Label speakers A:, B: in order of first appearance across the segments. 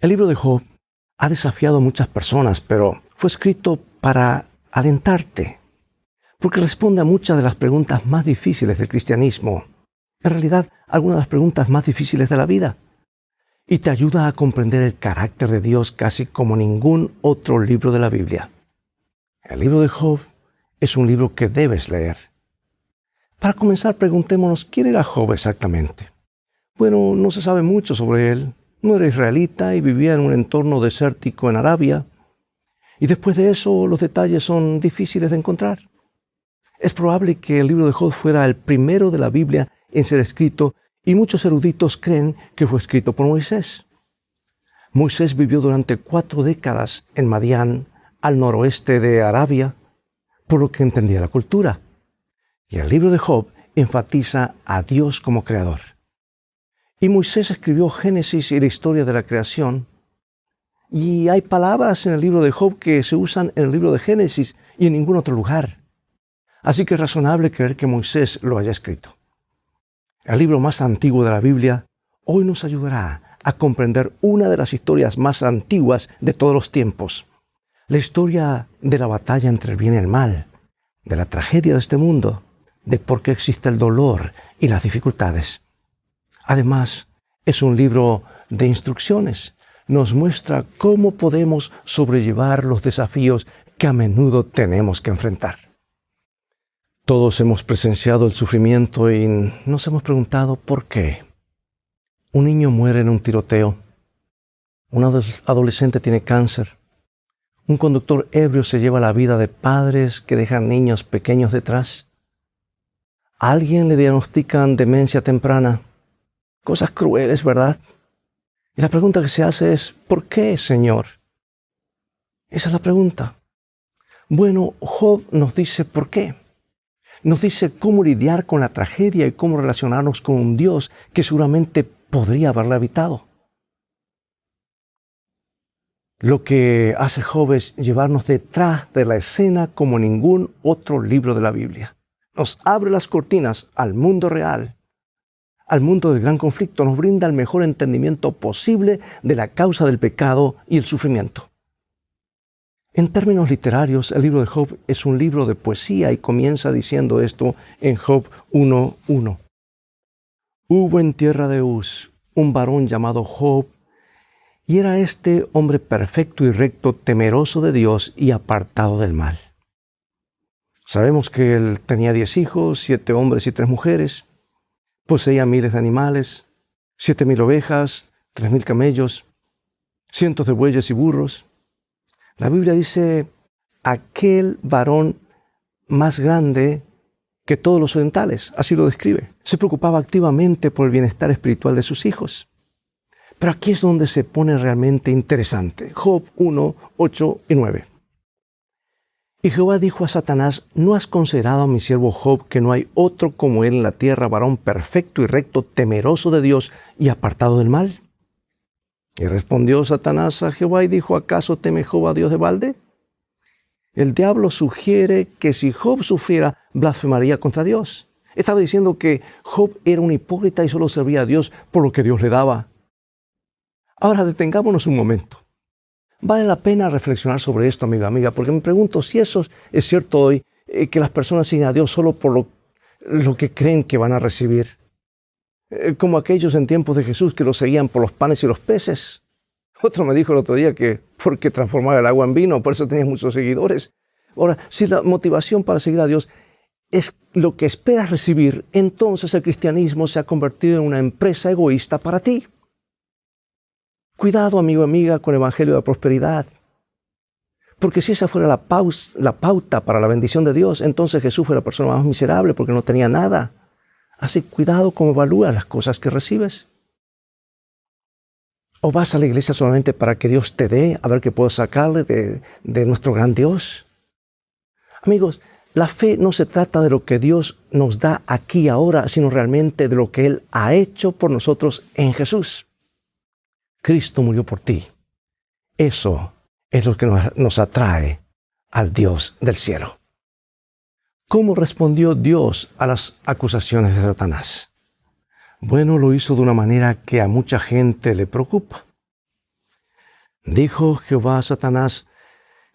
A: El libro de Job ha desafiado a muchas personas, pero fue escrito para alentarte, porque responde a muchas de las preguntas más difíciles del cristianismo. En realidad, algunas de las preguntas más difíciles de la vida. Y te ayuda a comprender el carácter de Dios casi como ningún otro libro de la Biblia. El libro de Job es un libro que debes leer. Para comenzar, preguntémonos, ¿quién era Job exactamente? Bueno, no se sabe mucho sobre él. No era israelita y vivía en un entorno desértico en Arabia. Y después de eso, los detalles son difíciles de encontrar. Es probable que el libro de Job fuera el primero de la Biblia en ser escrito, y muchos eruditos creen que fue escrito por Moisés. Moisés vivió durante 4 décadas en Madián, al noroeste de Arabia, por lo que entendía la cultura. Y el libro de Job enfatiza a Dios como creador. Y Moisés escribió Génesis y la historia de la creación. Y hay palabras en el libro de Job que se usan en el libro de Génesis y en ningún otro lugar. Así que es razonable creer que Moisés lo haya escrito. El libro más antiguo de la Biblia hoy nos ayudará a comprender una de las historias más antiguas de todos los tiempos. La historia de la batalla entre el bien y el mal, de la tragedia de este mundo, de por qué existe el dolor y las dificultades. Además, es un libro de instrucciones. Nos muestra cómo podemos sobrellevar los desafíos que a menudo tenemos que enfrentar. Todos hemos presenciado el sufrimiento y nos hemos preguntado por qué. Un niño muere en un tiroteo. Un adolescente tiene cáncer. Un conductor ebrio se lleva la vida de padres que dejan niños pequeños detrás. A alguien le diagnostican demencia temprana. Cosas crueles, ¿verdad? Y la pregunta que se hace es, ¿por qué, Señor? Esa es la pregunta. Bueno, Job nos dice por qué. Nos dice cómo lidiar con la tragedia y cómo relacionarnos con un Dios que seguramente podría haberla evitado. Lo que hace Job es llevarnos detrás de la escena como ningún otro libro de la Biblia. Nos abre las cortinas al mundo real, al mundo del gran conflicto, nos brinda el mejor entendimiento posible de la causa del pecado y el sufrimiento. En términos literarios, el libro de Job es un libro de poesía y comienza diciendo esto en Job 1:1. Hubo en tierra de Uz un varón llamado Job, y era este hombre perfecto y recto, temeroso de Dios y apartado del mal. Sabemos que él tenía 10 hijos, 7 hombres y 3 mujeres. Poseía miles de animales, 7,000 ovejas, 3,000 camellos, cientos de bueyes y burros. La Biblia dice, aquel varón más grande que todos los orientales, así lo describe. Se preocupaba activamente por el bienestar espiritual de sus hijos. Pero aquí es donde se pone realmente interesante. Job 1, 8 y 9. Y Jehová dijo a Satanás, ¿no has considerado a mi siervo Job, que no hay otro como él en la tierra, varón perfecto y recto, temeroso de Dios y apartado del mal? Y respondió Satanás a Jehová y dijo, ¿acaso teme Job a Dios de balde? El diablo sugiere que si Job sufriera, blasfemaría contra Dios. Estaba diciendo que Job era un hipócrita y solo servía a Dios por lo que Dios le daba. Ahora detengámonos un momento. Vale la pena reflexionar sobre esto, amiga, porque me pregunto si eso es cierto hoy, que las personas siguen a Dios solo por lo que creen que van a recibir. Como aquellos en tiempos de Jesús que lo seguían por los panes y los peces. Otro me dijo el otro día que porque transformaba el agua en vino, por eso tenía muchos seguidores. Ahora, si la motivación para seguir a Dios es lo que esperas recibir, entonces el cristianismo se ha convertido en una empresa egoísta para ti. Cuidado, amigo, amiga, con el evangelio de la prosperidad. Porque si esa fuera la pauta para la bendición de Dios, entonces Jesús fue la persona más miserable porque no tenía nada. Así cuidado cómo evalúas las cosas que recibes. ¿O vas a la iglesia solamente para que Dios te dé, a ver qué puedo sacarle de nuestro gran Dios? Amigos, la fe no se trata de lo que Dios nos da aquí y ahora, sino realmente de lo que Él ha hecho por nosotros en Jesús. Cristo murió por ti. Eso es lo que nos atrae al Dios del cielo. ¿Cómo respondió Dios a las acusaciones de Satanás? Bueno, lo hizo de una manera que a mucha gente le preocupa. Dijo Jehová a Satanás: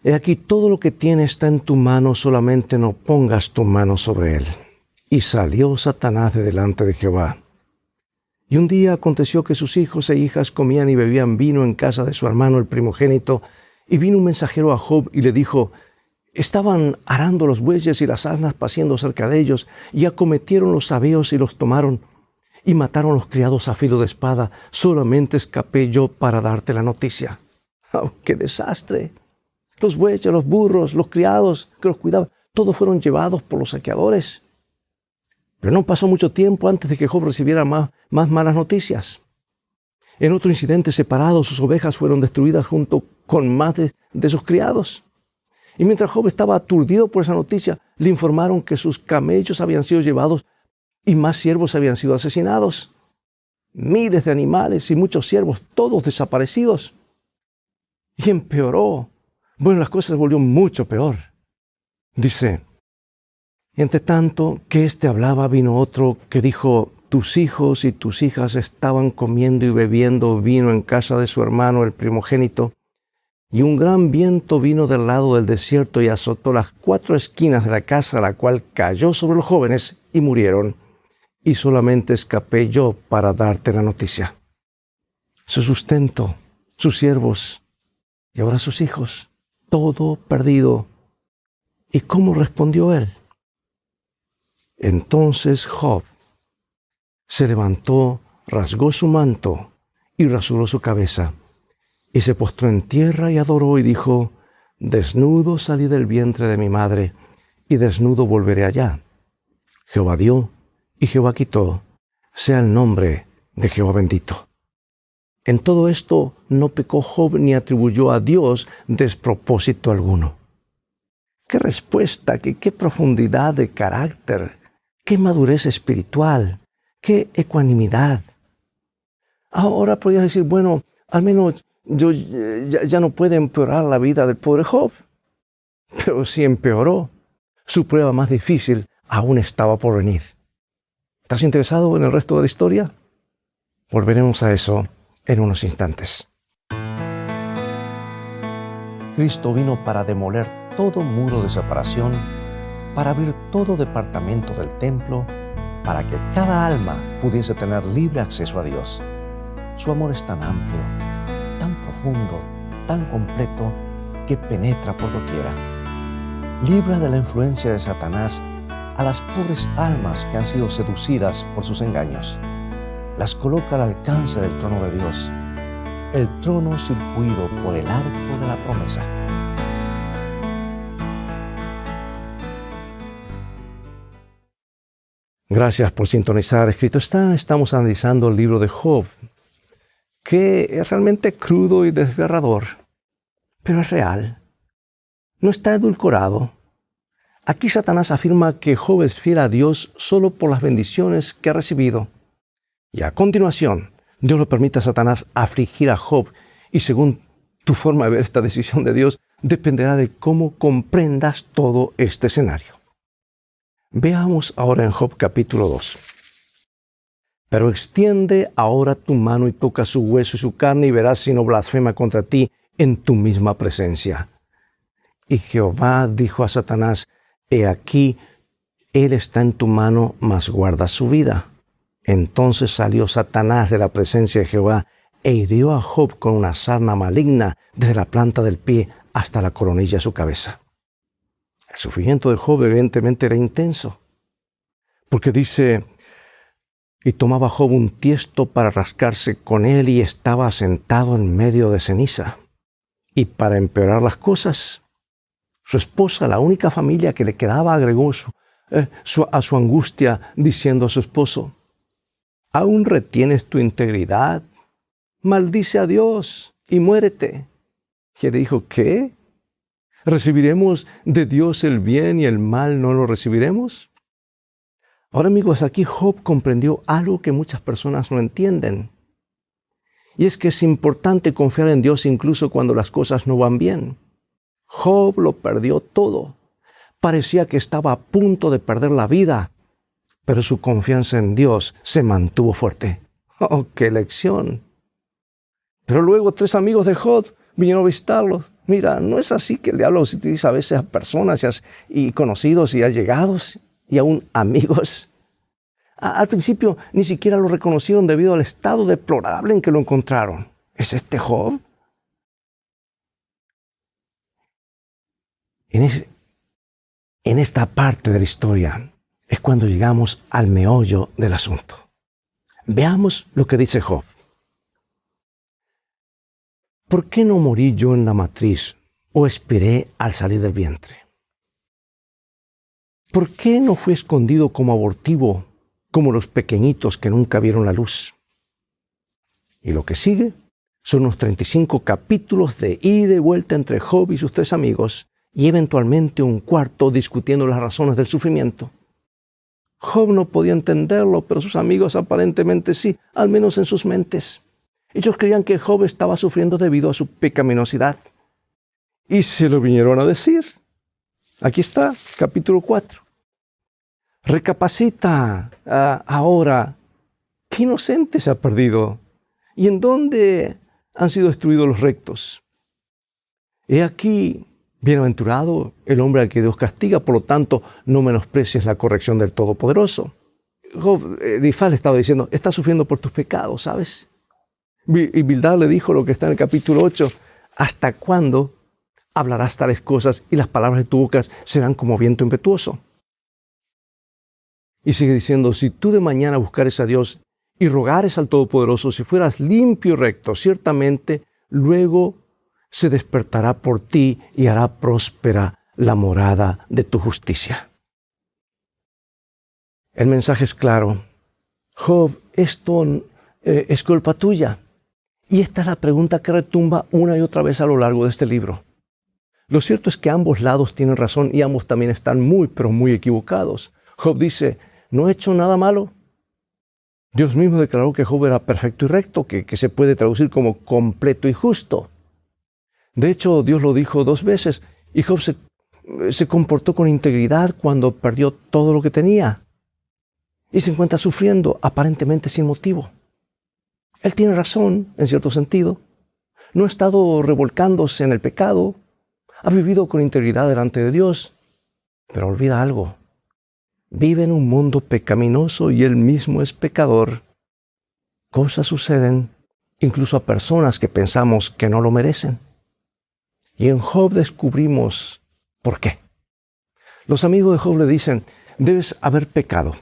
A: He aquí todo lo que tiene está en tu mano, solamente no pongas tu mano sobre él. Y salió Satanás de delante de Jehová. Y un día aconteció que sus hijos e hijas comían y bebían vino en casa de su hermano el primogénito, y vino un mensajero a Job y le dijo: Estaban arando los bueyes y las asnas paciendo cerca de ellos, y acometieron los sabeos y los tomaron, y mataron los criados a filo de espada. Solamente escapé yo para darte la noticia. ¡Oh, qué desastre! Los bueyes, los burros, los criados que los cuidaban, todos fueron llevados por los saqueadores. Pero no pasó mucho tiempo antes de que Job recibiera más malas noticias. En otro incidente separado, sus ovejas fueron destruidas junto con más de sus criados. Y mientras Job estaba aturdido por esa noticia, le informaron que sus camellos habían sido llevados y más siervos habían sido asesinados. Miles de animales y muchos siervos, todos desaparecidos. Y empeoró. Bueno, las cosas se volvió mucho peor. Dice: Entre tanto que éste hablaba, vino otro que dijo: Tus hijos y tus hijas estaban comiendo y bebiendo vino en casa de su hermano el primogénito, y un gran viento vino del lado del desierto y azotó las 4 esquinas de la casa, la cual cayó sobre los jóvenes y murieron, y solamente escapé yo para darte la noticia. Su sustento, sus siervos y ahora sus hijos, todo perdido. ¿Y cómo respondió él? Entonces Job se levantó, rasgó su manto y rasuró su cabeza, y se postró en tierra y adoró y dijo: Desnudo salí del vientre de mi madre, y desnudo volveré allá. Jehová dio y Jehová quitó, sea el nombre de Jehová bendito. En todo esto no pecó Job ni atribuyó a Dios despropósito alguno. ¡Qué respuesta! ¡Qué profundidad de carácter! ¡Qué madurez espiritual! ¡Qué ecuanimidad! Ahora podrías decir: bueno, al menos ya no puede empeorar la vida del pobre Job. Pero si empeoró, su prueba más difícil aún estaba por venir. ¿Estás interesado en el resto de la historia? Volveremos a eso en unos instantes. Cristo vino para demoler todo muro de separación, para abrir todo departamento del templo, para que cada alma pudiese tener libre acceso a Dios. Su amor es tan amplio, tan profundo, tan completo, que penetra por doquiera. Libra de la influencia de Satanás a las pobres almas que han sido seducidas por sus engaños. Las coloca al alcance del trono de Dios, el trono circuido por el arco de la promesa. Gracias por sintonizar Escrito Está. Estamos analizando el libro de Job, que es realmente crudo y desgarrador, pero es real. No está edulcorado. Aquí Satanás afirma que Job es fiel a Dios solo por las bendiciones que ha recibido. Y a continuación, Dios le permite a Satanás afligir a Job, y según tu forma de ver esta decisión de Dios, dependerá de cómo comprendas todo este escenario. Veamos ahora en Job capítulo 2. Pero extiende ahora tu mano y toca su hueso y su carne, y verás si no blasfema contra ti en tu misma presencia. Y Jehová dijo a Satanás: He aquí, él está en tu mano, mas guarda su vida. Entonces salió Satanás de la presencia de Jehová e hirió a Job con una sarna maligna desde la planta del pie hasta la coronilla de su cabeza. El sufrimiento de Job evidentemente era intenso, porque dice: Y tomaba Job un tiesto para rascarse con él, y estaba sentado en medio de ceniza. Y para empeorar las cosas, su esposa, la única familia que le quedaba, agregó a su angustia, diciendo a su esposo: ¿Aún retienes tu integridad? Maldice a Dios y muérete. Y él dijo: ¿Qué? ¿Recibiremos de Dios el bien y el mal no lo recibiremos? Ahora, amigos, aquí Job comprendió algo que muchas personas no entienden. Y es que es importante confiar en Dios incluso cuando las cosas no van bien. Job lo perdió todo. Parecía que estaba a punto de perder la vida, pero su confianza en Dios se mantuvo fuerte. ¡Oh, qué lección! Pero luego 3 amigos de Job vinieron a visitarlos. Mira, no es así que el diablo utiliza a veces a personas y conocidos y allegados y aún amigos. Al principio ni siquiera lo reconocieron debido al estado deplorable en que lo encontraron. ¿Es este Job? En esta parte de la historia es cuando llegamos al meollo del asunto. Veamos lo que dice Job. ¿Por qué no morí yo en la matriz o expiré al salir del vientre? ¿Por qué no fui escondido como abortivo, como los pequeñitos que nunca vieron la luz? Y lo que sigue son unos 35 capítulos de ida y vuelta entre Job y sus 3 amigos y eventualmente un cuarto discutiendo las razones del sufrimiento. Job no podía entenderlo, pero sus amigos aparentemente sí, al menos en sus mentes. Ellos creían que Job estaba sufriendo debido a su pecaminosidad. Y se lo vinieron a decir. Aquí está, capítulo 4. Recapacita ahora. ¿Qué inocente se ha perdido? ¿Y en dónde han sido destruidos los rectos? He aquí, bienaventurado el hombre al que Dios castiga, por lo tanto, no menosprecies la corrección del Todopoderoso. Job, Elifaz le estaba diciendo, estás sufriendo por tus pecados, ¿sabes? Y Bildad le dijo lo que está en el capítulo 8, ¿hasta cuándo hablarás tales cosas y las palabras de tu boca serán como viento impetuoso? Y sigue diciendo, si tú de mañana buscares a Dios y rogares al Todopoderoso, si fueras limpio y recto, ciertamente luego se despertará por ti y hará próspera la morada de tu justicia. El mensaje es claro. Job, esto es culpa tuya. Y esta es la pregunta que retumba una y otra vez a lo largo de este libro. Lo cierto es que ambos lados tienen razón y ambos también están muy, pero muy equivocados. Job dice, no he hecho nada malo. Dios mismo declaró que Job era perfecto y recto, que se puede traducir como completo y justo. De hecho, Dios lo dijo 2 veces y Job se comportó con integridad cuando perdió todo lo que tenía y se encuentra sufriendo aparentemente sin motivo. Él tiene razón, en cierto sentido. No ha estado revolcándose en el pecado. Ha vivido con integridad delante de Dios. Pero olvida algo. Vive en un mundo pecaminoso y él mismo es pecador. Cosas suceden incluso a personas que pensamos que no lo merecen. Y en Job descubrimos por qué. Los amigos de Job le dicen, debes haber pecado.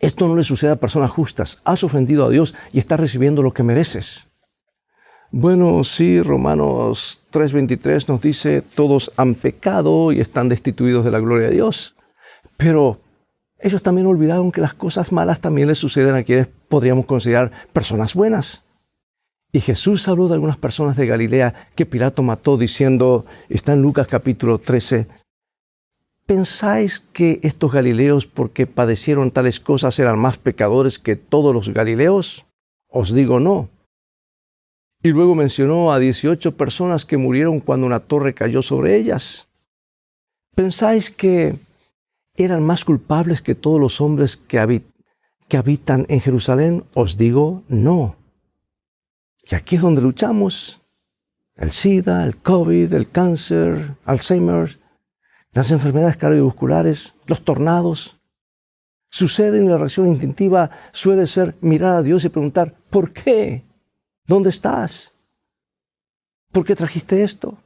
A: Esto no le sucede a personas justas. Has ofendido a Dios y estás recibiendo lo que mereces. Bueno, sí, Romanos 3:23 nos dice, todos han pecado y están destituidos de la gloria de Dios. Pero ellos también olvidaron que las cosas malas también les suceden a quienes podríamos considerar personas buenas. Y Jesús habló de algunas personas de Galilea que Pilato mató diciendo, está en Lucas capítulo 13, ¿pensáis que estos galileos, porque padecieron tales cosas, eran más pecadores que todos los galileos? Os digo no. Y luego mencionó a 18 personas que murieron cuando una torre cayó sobre ellas. ¿Pensáis que eran más culpables que todos los hombres que habitan en Jerusalén? Os digo no. Y aquí es donde luchamos. El SIDA, el COVID, el cáncer, Alzheimer, las enfermedades cardiovasculares, los tornados. Suceden y la reacción instintiva suele ser mirar a Dios y preguntar, ¿por qué? ¿Dónde estás? ¿Por qué trajiste esto?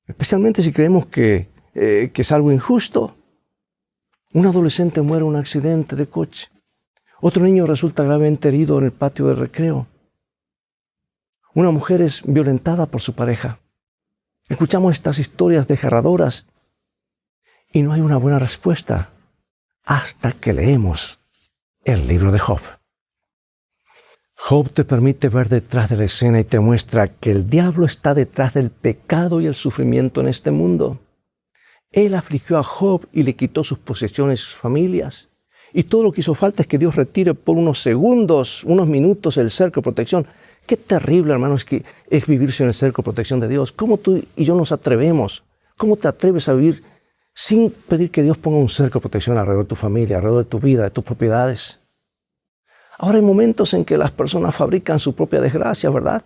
A: Especialmente si creemos que es algo injusto. Un adolescente muere en un accidente de coche. Otro niño resulta gravemente herido en el patio de recreo. Una mujer es violentada por su pareja. Escuchamos estas historias desgarradoras y no hay una buena respuesta hasta que leemos el libro de Job. Job te permite ver detrás de la escena y te muestra que el diablo está detrás del pecado y el sufrimiento en este mundo. Él afligió a Job y le quitó sus posesiones y sus familias. Y todo lo que hizo falta es que Dios retire por unos segundos, unos minutos el cerco de protección. Qué terrible, hermanos, que es vivir sin el cerco de protección de Dios. ¿Cómo tú y yo nos atrevemos? ¿Cómo te atreves a vivir sin pedir que Dios ponga un cerco de protección alrededor de tu familia, alrededor de tu vida, de tus propiedades? Ahora hay momentos en que las personas fabrican su propia desgracia, ¿verdad?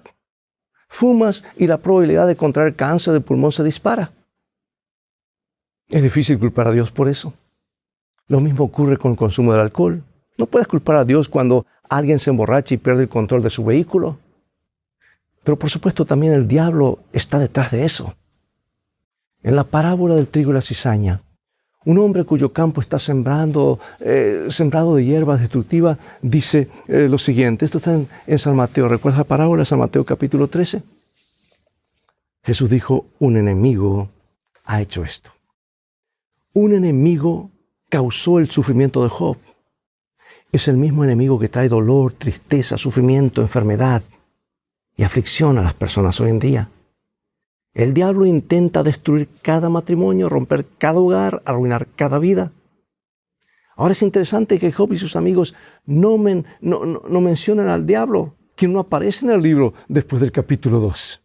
A: Fumas y la probabilidad de contraer cáncer de pulmón se dispara. Es difícil culpar a Dios por eso. Lo mismo ocurre con el consumo del alcohol. No puedes culpar a Dios cuando alguien se emborracha y pierde el control de su vehículo. Pero por supuesto también el diablo está detrás de eso. En la parábola del trigo y la cizaña, un hombre cuyo campo está sembrado de hierbas destructivas dice lo siguiente. Esto está en San Mateo. ¿Recuerdas la parábola? San Mateo capítulo 13. Jesús dijo, un enemigo ha hecho esto. Un enemigo causó el sufrimiento de Job. Es el mismo enemigo que trae dolor, tristeza, sufrimiento, enfermedad y aflicción a las personas hoy en día. El diablo intenta destruir cada matrimonio, romper cada hogar, arruinar cada vida. Ahora es interesante que Job y sus amigos no mencionan al diablo, quien no aparece en el libro después del capítulo 2.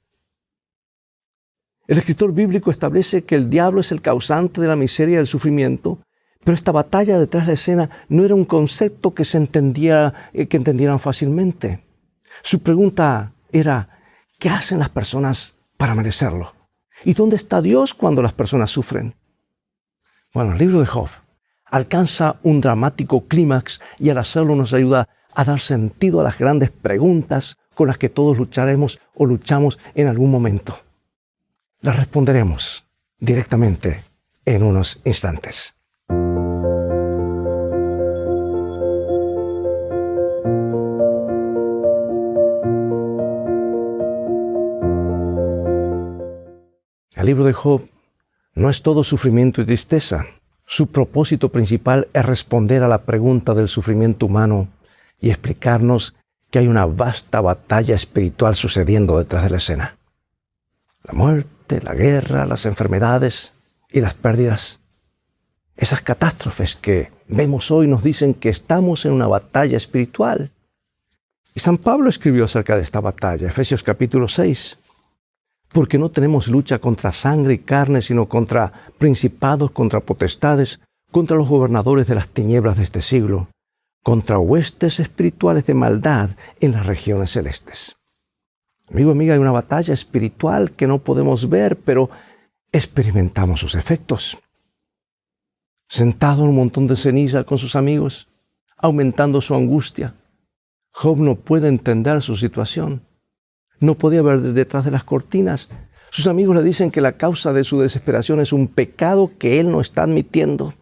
A: El escritor bíblico establece que el diablo es el causante de la miseria y del sufrimiento, pero esta batalla detrás de la escena no era un concepto que entendieran fácilmente. Su pregunta era, ¿qué hacen las personas para merecerlo? ¿Y dónde está Dios cuando las personas sufren? Bueno, el libro de Job alcanza un dramático clímax y al hacerlo nos ayuda a dar sentido a las grandes preguntas con las que todos lucharemos o luchamos en algún momento. Las responderemos directamente en unos instantes. El libro de Job no es todo sufrimiento y tristeza. Su propósito principal es responder a la pregunta del sufrimiento humano y explicarnos que hay una vasta batalla espiritual sucediendo detrás de la escena. La muerte, la guerra, las enfermedades y las pérdidas. Esas catástrofes que vemos hoy nos dicen que estamos en una batalla espiritual. Y San Pablo escribió acerca de esta batalla, Efesios capítulo 6. Porque no tenemos lucha contra sangre y carne, sino contra principados, contra potestades, contra los gobernadores de las tinieblas de este siglo, contra huestes espirituales de maldad en las regiones celestes. Amigo, amiga, hay una batalla espiritual que no podemos ver, pero experimentamos sus efectos. Sentado en un montón de ceniza con sus amigos, aumentando su angustia, Job no puede entender su situación. No podía ver detrás de las cortinas. Sus amigos le dicen que la causa de su desesperación es un pecado que él no está admitiendo.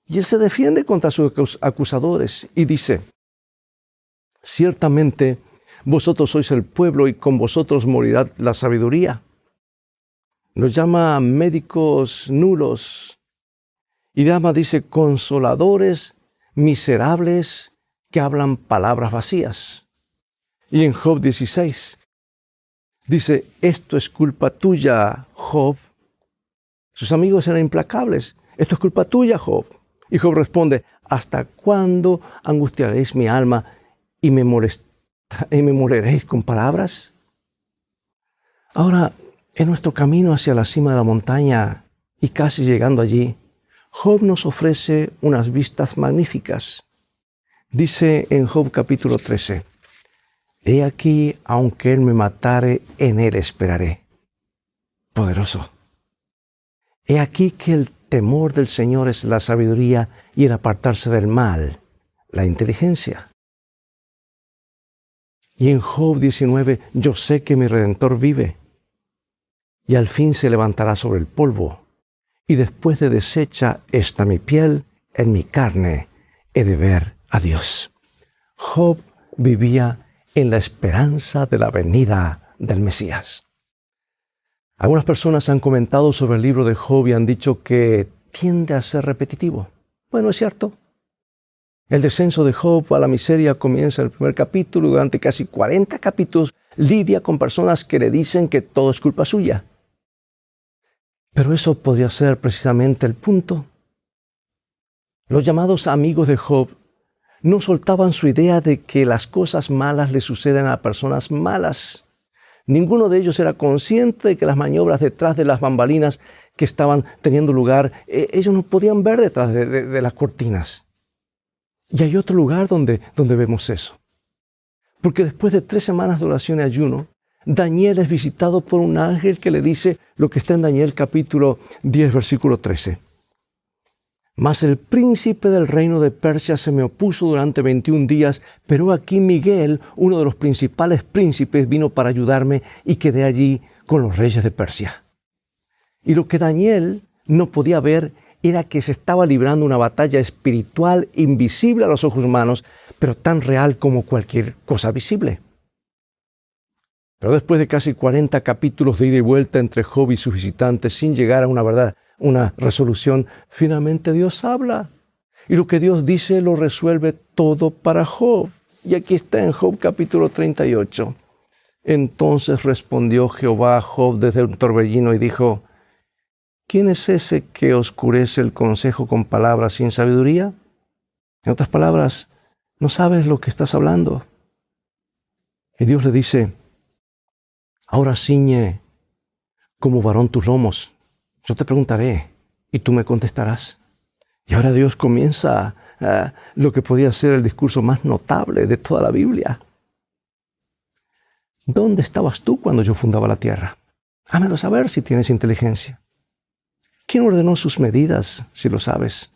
A: Y él se defiende contra sus acusadores y dice, ciertamente vosotros sois el pueblo y con vosotros morirá la sabiduría. Los llama médicos nulos y dice consoladores miserables que hablan palabras vacías. Y en Job 16 dice, esto es culpa tuya, Job. Sus amigos eran implacables. Esto es culpa tuya, Job. Y Job responde, ¿hasta cuándo angustiaréis mi alma y me moleréis con palabras? Ahora, en nuestro camino hacia la cima de la montaña y casi llegando allí, Job nos ofrece unas vistas magníficas. Dice en Job capítulo 13, he aquí, aunque él me matare, en él esperaré. Poderoso. He aquí que el temor del Señor es la sabiduría y el apartarse del mal, la inteligencia. Y en Job 19, yo sé que mi Redentor vive y al fin se levantará sobre el polvo. Y después de deshecha esta mi piel, en mi carne he de ver a Dios. Job vivía en la esperanza de la venida del Mesías. Algunas personas han comentado sobre el libro de Job y han dicho que tiende a ser repetitivo. Bueno, es cierto. El descenso de Job a la miseria comienza en el primer capítulo. Durante casi 40 capítulos lidia con personas que le dicen que todo es culpa suya. Pero eso podría ser precisamente el punto. Los llamados amigos de Job no soltaban su idea de que las cosas malas le suceden a personas malas. Ninguno de ellos era consciente de que las maniobras detrás de las bambalinas que estaban teniendo lugar, ellos no podían ver detrás de las cortinas. Y hay otro lugar donde vemos eso. Porque después de 3 semanas de oración y ayuno, Daniel es visitado por un ángel que le dice lo que está en Daniel capítulo 10, versículo 13. Mas el príncipe del reino de Persia se me opuso durante 21 días, pero aquí Miguel, uno de los principales príncipes, vino para ayudarme y quedé allí con los reyes de Persia. Y lo que Daniel no podía ver era que se estaba librando una batalla espiritual invisible a los ojos humanos, pero tan real como cualquier cosa visible. Pero después de casi 40 capítulos de ida y vuelta entre Job y sus visitantes, sin llegar a una resolución, finalmente Dios habla. Y lo que Dios dice lo resuelve todo para Job. Y aquí está en Job capítulo 38. Entonces respondió Jehová a Job desde un torbellino y dijo: ¿Quién es ese que oscurece el consejo con palabras sin sabiduría? En otras palabras, no sabes lo que estás hablando. Y Dios le dice: ahora ciñe como varón tus lomos. Yo te preguntaré y tú me contestarás. Y ahora Dios comienza lo que podía ser el discurso más notable de toda la Biblia. ¿Dónde estabas tú cuando yo fundaba la tierra? Hámelo saber si tienes inteligencia. ¿Quién ordenó sus medidas, si lo sabes?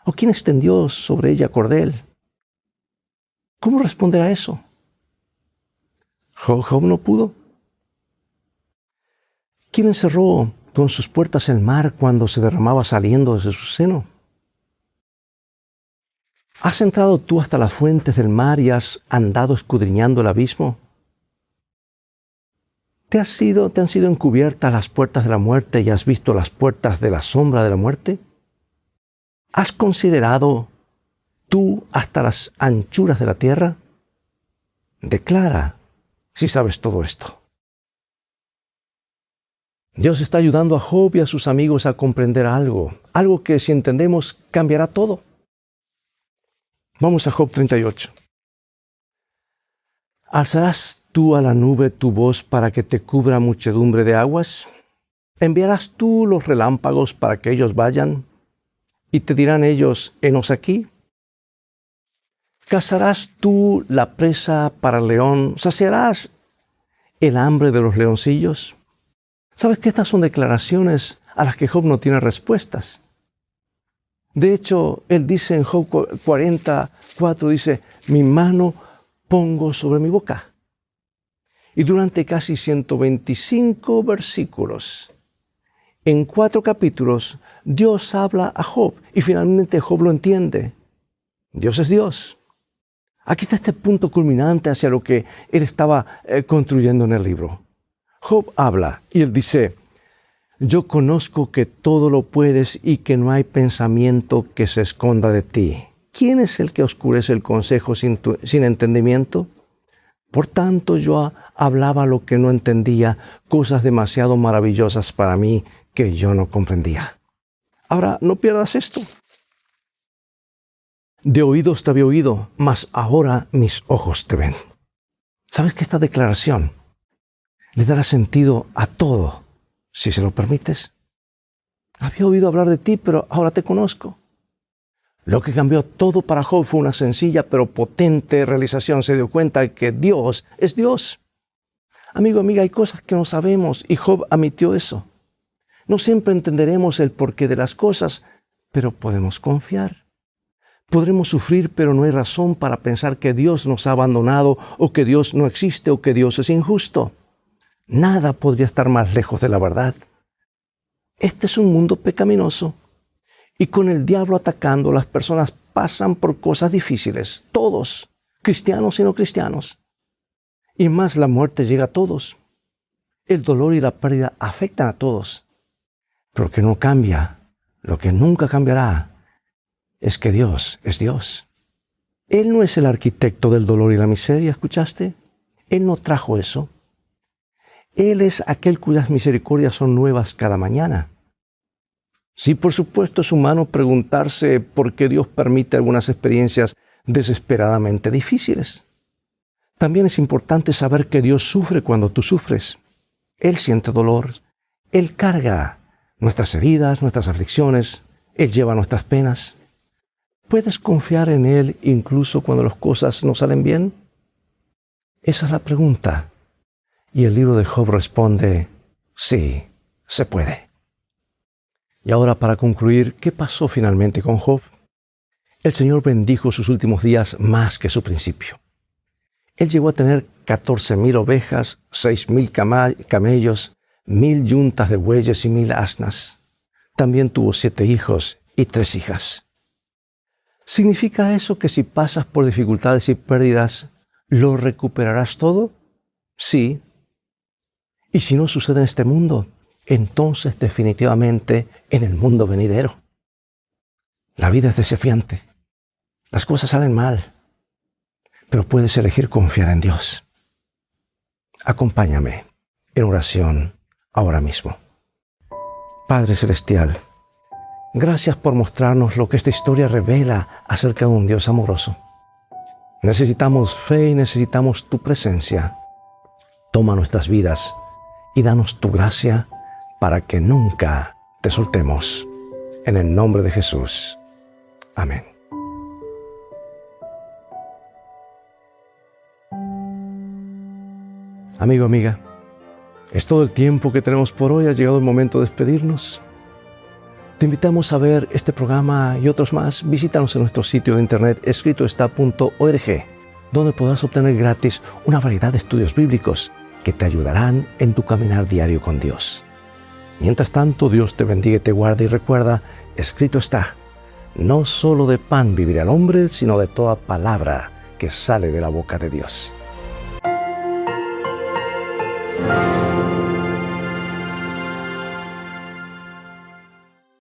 A: ¿O quién extendió sobre ella cordel? ¿Cómo responderá eso? Job no pudo. ¿Quién encerró con sus puertas el mar cuando se derramaba saliendo desde su seno? ¿Has entrado tú hasta las fuentes del mar y has andado escudriñando el abismo? ¿Te han sido encubiertas las puertas de la muerte y has visto las puertas de la sombra de la muerte? ¿Has considerado tú hasta las anchuras de la tierra? Declara si sabes todo esto. Dios está ayudando a Job y a sus amigos a comprender algo que si entendemos cambiará todo. Vamos a Job 38. ¿Alzarás tú a la nube tu voz para que te cubra muchedumbre de aguas? ¿Enviarás tú los relámpagos para que ellos vayan? ¿Y te dirán ellos, henos aquí? ¿Cazarás tú la presa para el león? ¿Saciarás el hambre de los leoncillos? ¿Sabes que estas son declaraciones a las que Job no tiene respuestas? De hecho, él dice en Job 44, dice: mi mano pongo sobre mi boca. Y durante casi 125 versículos, en 4 capítulos, Dios habla a Job y finalmente Job lo entiende. Dios es Dios. Aquí está este punto culminante hacia lo que él estaba construyendo en el libro. Job habla y él dice: yo conozco que todo lo puedes y que no hay pensamiento que se esconda de ti. ¿Quién es el que oscurece el consejo sin entendimiento? Por tanto, yo hablaba lo que no entendía, cosas demasiado maravillosas para mí que yo no comprendía. Ahora, no pierdas esto. De oídos te había oído, mas ahora mis ojos te ven. ¿Sabes que esta declaración le dará sentido a todo, si se lo permites? Había oído hablar de ti, pero ahora te conozco. Lo que cambió todo para Job fue una sencilla pero potente realización. Se dio cuenta de que Dios es Dios. Amigo, amiga, hay cosas que no sabemos y Job admitió eso. No siempre entenderemos el porqué de las cosas, pero podemos confiar. Podremos sufrir, pero no hay razón para pensar que Dios nos ha abandonado o que Dios no existe o que Dios es injusto. Nada podría estar más lejos de la verdad. Este es un mundo pecaminoso y con el diablo atacando, las personas pasan por cosas difíciles. Todos, cristianos y no cristianos. Y más, la muerte llega a todos. El dolor y la pérdida afectan a todos. Pero lo que no cambia, lo que nunca cambiará, es que Dios es Dios. Él no es el arquitecto del dolor y la miseria, ¿escuchaste? Él no trajo eso. Él es aquel cuyas misericordias son nuevas cada mañana. Sí, por supuesto, es humano preguntarse por qué Dios permite algunas experiencias desesperadamente difíciles. También es importante saber que Dios sufre cuando tú sufres. Él siente dolor. Él carga nuestras heridas, nuestras aflicciones. Él lleva nuestras penas. ¿Puedes confiar en Él incluso cuando las cosas no salen bien? Esa es la pregunta. Y el libro de Job responde, sí, se puede. Y ahora, para concluir, ¿qué pasó finalmente con Job? El Señor bendijo sus últimos días más que su principio. Él llegó a tener 14,000 ovejas, 6,000 camellos, 1,000 yuntas de bueyes y 1,000 asnas. También tuvo 7 hijos y 3 hijas. ¿Significa eso que si pasas por dificultades y pérdidas, lo recuperarás todo? Sí. Y si no sucede en este mundo, entonces definitivamente en el mundo venidero. La vida es desafiante. Las cosas salen mal. Pero puedes elegir confiar en Dios. Acompáñame en oración ahora mismo. Padre Celestial, gracias por mostrarnos lo que esta historia revela acerca de un Dios amoroso. Necesitamos fe y necesitamos tu presencia. Toma nuestras vidas y danos tu gracia para que nunca te soltemos. En el nombre de Jesús. Amén. Amigo, amiga, es todo el tiempo que tenemos por hoy. Ha llegado el momento de despedirnos. Te invitamos a ver este programa y otros más. Visítanos en nuestro sitio de internet escritoestá.org, donde podrás obtener gratis una variedad de estudios bíblicos que te ayudarán en tu caminar diario con Dios. Mientras tanto, Dios te bendiga y te guarde, y recuerda, escrito está, no solo de pan vivirá el hombre, sino de toda palabra que sale de la boca de Dios.